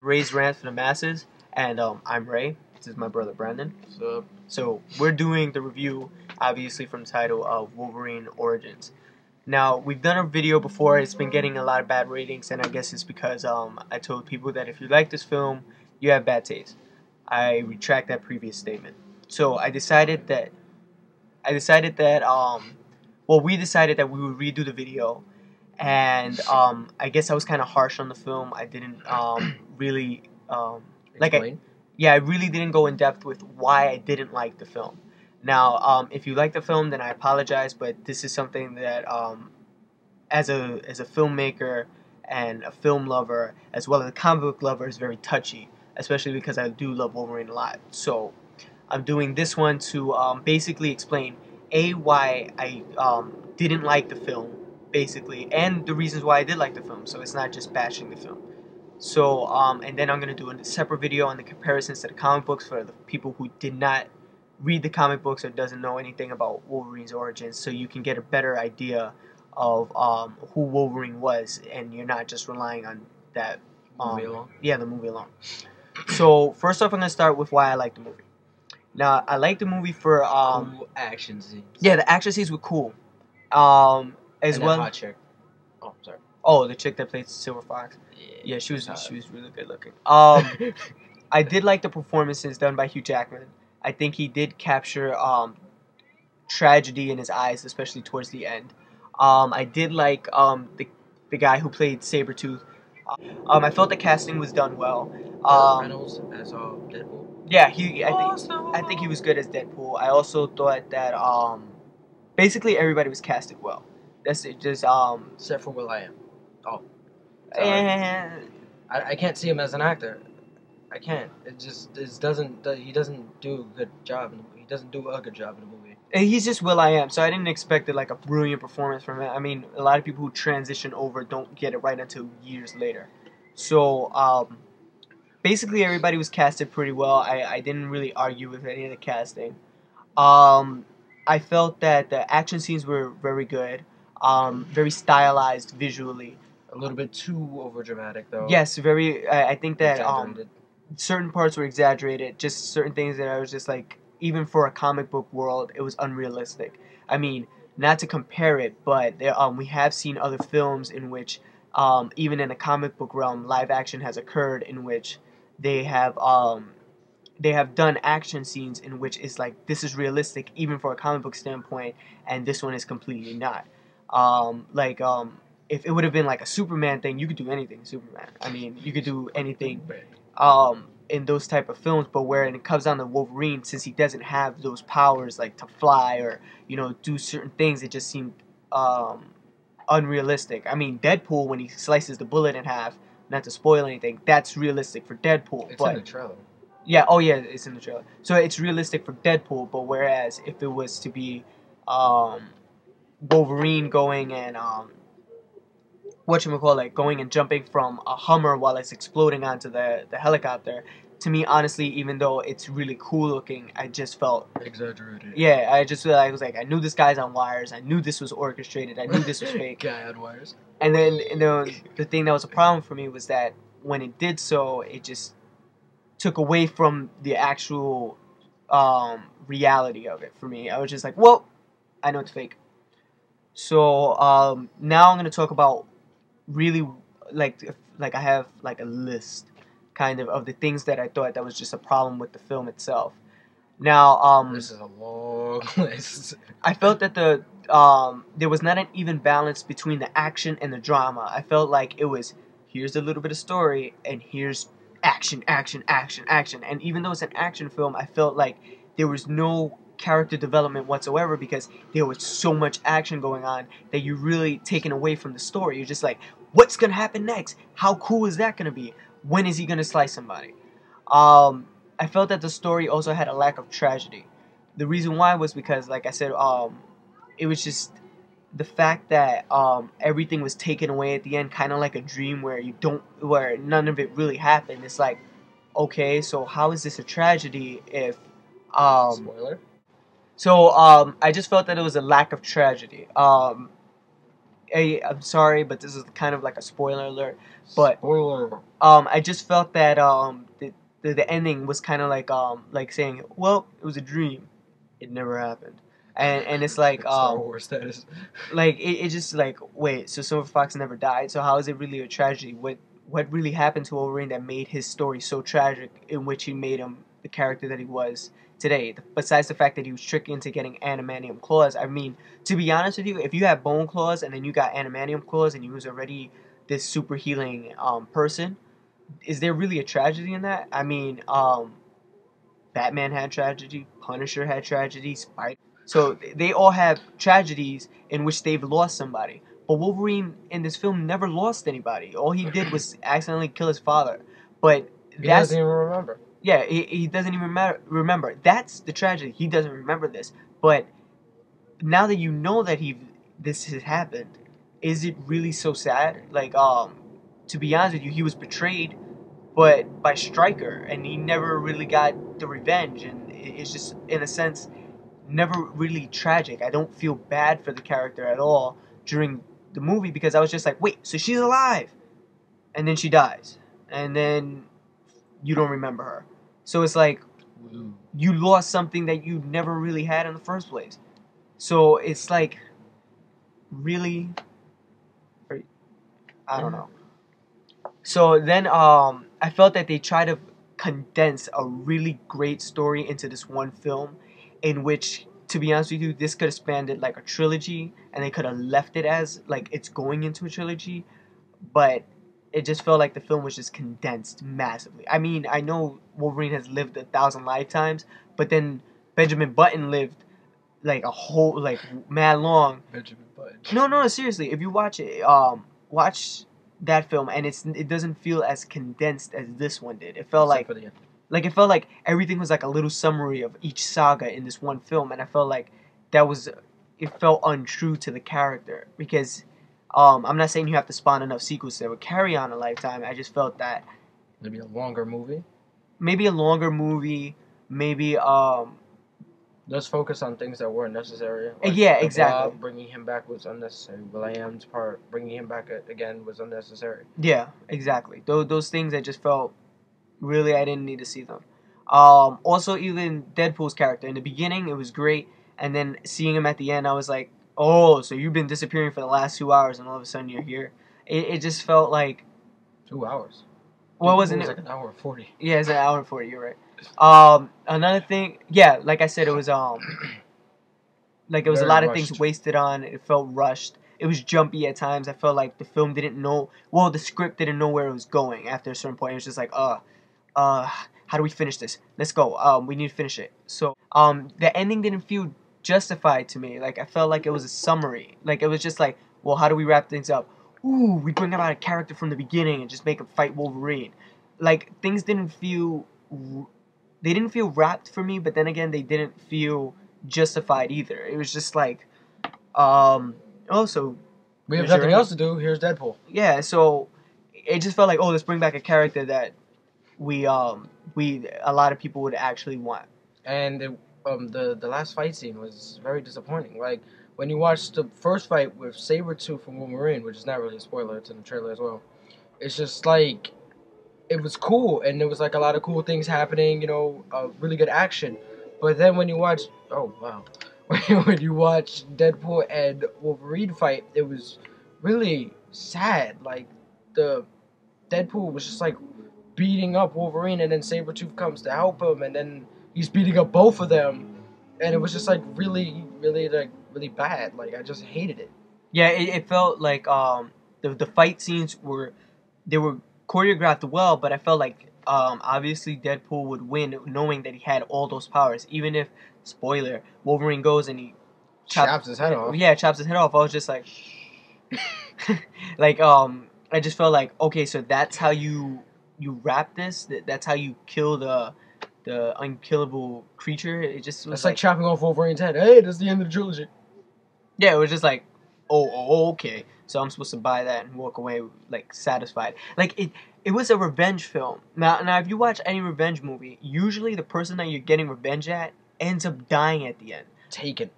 Ray's Rant for the Masses, and I'm Ray. This is my brother Brandon. What's up? So we're doing the review, obviously from the title of Wolverine Origins. Now we've done a video before. It's been getting a lot of bad ratings, and I guess it's because I told people that if you like this film, you have bad taste. I retract that previous statement. So we decided that we would redo the video, and I guess I was kind of harsh on the film. I didn't really Explain. I really didn't go in depth with why I didn't like the film. Now, if you like the film, then I apologize, but this is something that as a filmmaker and a film lover, as well as a comic book lover, is very touchy, especially because I do love Wolverine a lot. So I'm doing this one to basically explain why I didn't like the film, basically, and the reasons why I did like the film. So it's not just bashing the film. So and then I'm gonna do a separate video on the comparisons to the comic books for the people who did not read the comic books or doesn't know anything about Wolverine's origins, so you can get a better idea of who Wolverine was, and you're not just relying on that Movie alone. Yeah, the movie alone. So first off, I'm gonna start with why I like the movie. Now, I like the movie for Cool action scenes. yeah, the action scenes were cool. As And well. that hot chick. Oh, sorry. Oh, the chick that played Silver Fox. Yeah, She was hot. really good looking. I did like the performances done by Hugh Jackman. I think he did capture tragedy in his eyes, especially towards the end. I did like the guy who played Sabretooth. I felt the casting was done well. Reynolds as Deadpool. Yeah, I think he was good as Deadpool. I also thought that basically everybody was casted well. That's it. Just Except for will.i.am. Oh. and I can't see him as an actor. I can't. It doesn't. He doesn't do a good job. He doesn't do a good job in the movie. he's just will.i.am, so I didn't expect like a brilliant performance from him. I mean, a lot of people who transition over don't get it right until years later. So basically everybody was casted pretty well. I didn't really argue with any of the casting. I felt that the action scenes were very good, very stylized visually. A little bit too over dramatic though. Yes, very. I think that Exaggerated. certain parts were exaggerated. Just certain things that I was just like, even for a comic book world, it was unrealistic. I mean, not to compare it, but we have seen other films in which, even in the comic book realm, live action has occurred in which they have done action scenes in which it's like, this is realistic even for a comic book standpoint, and this one is completely not. If it would have been like a Superman thing, you could do anything Superman. I mean, you could do anything in those type of films, but when it comes down to Wolverine, since he doesn't have those powers like to fly or do certain things, it just seemed unrealistic. I mean, Deadpool, when he slices the bullet in half, not to spoil anything, that's realistic for Deadpool. It's in the trailer. Yeah, oh yeah, it's in the trailer. So it's realistic for Deadpool, but whereas if it was to be Wolverine going and going and jumping from a Hummer while it's exploding onto the helicopter, to me, honestly, even though it's really cool looking, I just felt Exaggerated. yeah, I just feel like I was like, I knew this guy's on wires, I knew this was orchestrated, I knew this was fake. Guy on wires. And then the thing that was a problem for me was that when it did so, it just took away from the actual reality of it for me. I was just like, well, I know it's fake. So now I'm gonna talk about really like I have like a list kind of the things that I thought that was just a problem with the film itself. Now This is a long list. I felt that there was not an even balance between the action and the drama. I felt like it was, here's a little bit of story and here's action, action, action, action. And even though it's an action film, I felt like there was no character development whatsoever because there was so much action going on that you're really taken away from the story. You're just like, what's gonna happen next? How cool is that gonna be? When is he gonna slice somebody? I felt that the story also had a lack of tragedy. The reason why was because, like I said, it was just the fact that everything was taken away at the end, kind of like a dream where none of it really happened. It's like, okay, so how is this a tragedy if Spoiler. so I just felt that it was a lack of tragedy. I'm sorry, but this is kind of like a spoiler alert. But Spoiler. I just felt that the ending was kind of like saying, well, it was a dream, it never happened, and it's like Star Wars status. like it just like, wait, so Silver Fox never died, so how is it really a tragedy? What really happened to Wolverine that made his story so tragic, in which he made him the character that he was today? Besides the fact that he was tricked into getting adamantium claws. I mean, to be honest with you, if you have bone claws and then you got adamantium claws and you was already this super healing person, is there really a tragedy in that? I mean, Batman had tragedy, Punisher had tragedy, Spider. So they all have tragedies in which they've lost somebody. But Wolverine in this film never lost anybody. All he did was accidentally kill his father. But He that's doesn't even remember. yeah, he doesn't even remember. That's the tragedy. He doesn't remember this. But now that you know that this has happened, is it really so sad? Like to be honest with you, he was betrayed but by Stryker, and he never really got the revenge, and it's just in a sense never really tragic. I don't feel bad for the character at all during the movie because I was just like, wait, so she's alive, and then she dies, and then you don't remember her. So it's like you lost something that you never really had in the first place. So it's like really, I don't know. So then I felt that they tried to condense a really great story into this one film, in which, to be honest with you, this could have spanned it like a trilogy, and they could have left it as like it's going into a trilogy, but it just felt like the film was just condensed massively. I mean, I know Wolverine has lived 1,000 lifetimes, but then Benjamin Button lived like a whole like mad long. Benjamin Button. No, seriously. If you watch it, watch that film, and it doesn't feel as condensed as this one did. It felt like it felt like everything was like a little summary of each saga in this one film, and I felt like that was it felt untrue to the character because I'm not saying you have to spawn enough sequels that would carry on a lifetime. I just felt that maybe a longer movie. Maybe a longer movie, maybe Let's focus on things that weren't necessary. Like yeah, exactly. Blob, bringing him back was unnecessary. William's part, bringing him back again, was unnecessary. Yeah, exactly. Those things I just felt really I didn't need to see them. Also, even Deadpool's character in the beginning, it was great, and then seeing him at the end, I was like, oh, so you've been disappearing for the last 2 hours, and all of a sudden you're here. It just felt like 2 hours. Well, wasn't it? It was like an hour and 40. Yeah, it's an hour and 40. You're right. Another thing, yeah, like I said, it was like it was Very a lot of rushed. things wasted on. It felt rushed. It was jumpy at times. I felt like the film didn't know. Well, the script didn't know where it was going. After a certain point, it was just like, how do we finish this? Let's go. We need to finish it. So, the ending didn't feel justified to me. Like I felt like it was a summary. Like it was just like, well, how do we wrap things up? Ooh, we bring about a character from the beginning and just make him fight Wolverine. Like things didn't feel. They didn't feel wrapped for me, but then again, they didn't feel justified either. It was just like, also, we have nothing else to do. Here's Deadpool. Yeah, so it just felt like, oh, let's bring back a character that we a lot of people would actually want. And the last fight scene was very disappointing. Like when you watch the first fight with Sabretooth and Wolverine, which is not really a spoiler, it's in the trailer as well. It's just like it was cool, and there was like a lot of cool things happening. You know, really good action. But then when you watch, oh wow, when you watch Deadpool and Wolverine fight, it was really sad. Like the Deadpool was just like beating up Wolverine, and then Sabretooth comes to help him, and then he's beating up both of them, and it was just like really bad. Like I just hated it. Yeah, it felt like the fight scenes were choreographed well, but I felt like obviously Deadpool would win knowing that he had all those powers. Even if, spoiler, Wolverine goes and he chops his head off. Yeah, chops his head off. I was just like, like I just felt like, okay, so that's how you wrap this. That's how you kill the unkillable creature. It just was it's like chopping off Wolverine's head. Hey, that's the end of the trilogy. Yeah, it was just like, oh, okay. So I'm supposed to buy that and walk away like satisfied. Like it was a revenge film. Now if you watch any revenge movie, usually the person that you're getting revenge at ends up dying at the end. Taken.